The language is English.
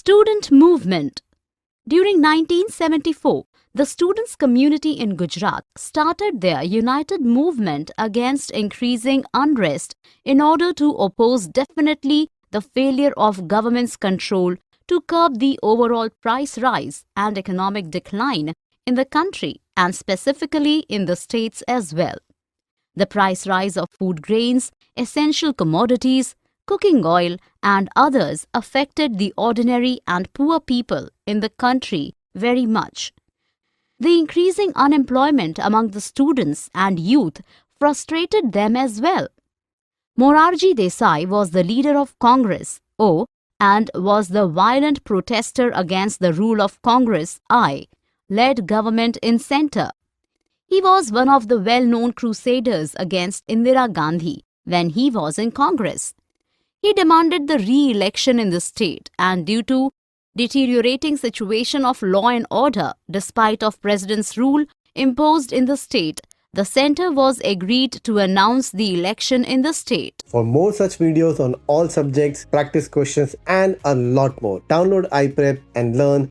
Student movement. During 1974, the students' community in Gujarat started their united movement against increasing unrest in order to oppose definitely the failure of government's control to curb the overall price rise and economic decline in the country and specifically in the states as well. The price rise of food grains, essential commodities, cooking oil and others affected the ordinary and poor people in the country very much. The increasing unemployment among the students and youth frustrated them as well. Morarji Desai was the leader of Congress, O, and was the violent protester against the rule of Congress, I, led government in centre. He was one of the well-known crusaders against Indira Gandhi when he was in Congress. He demanded the re-election in the state and due to deteriorating situation of law and order despite of president's rule imposed in the state, the centre was agreed to announce the election in the state. For more such videos on all subjects, practice questions and a lot more, download iPrep and learn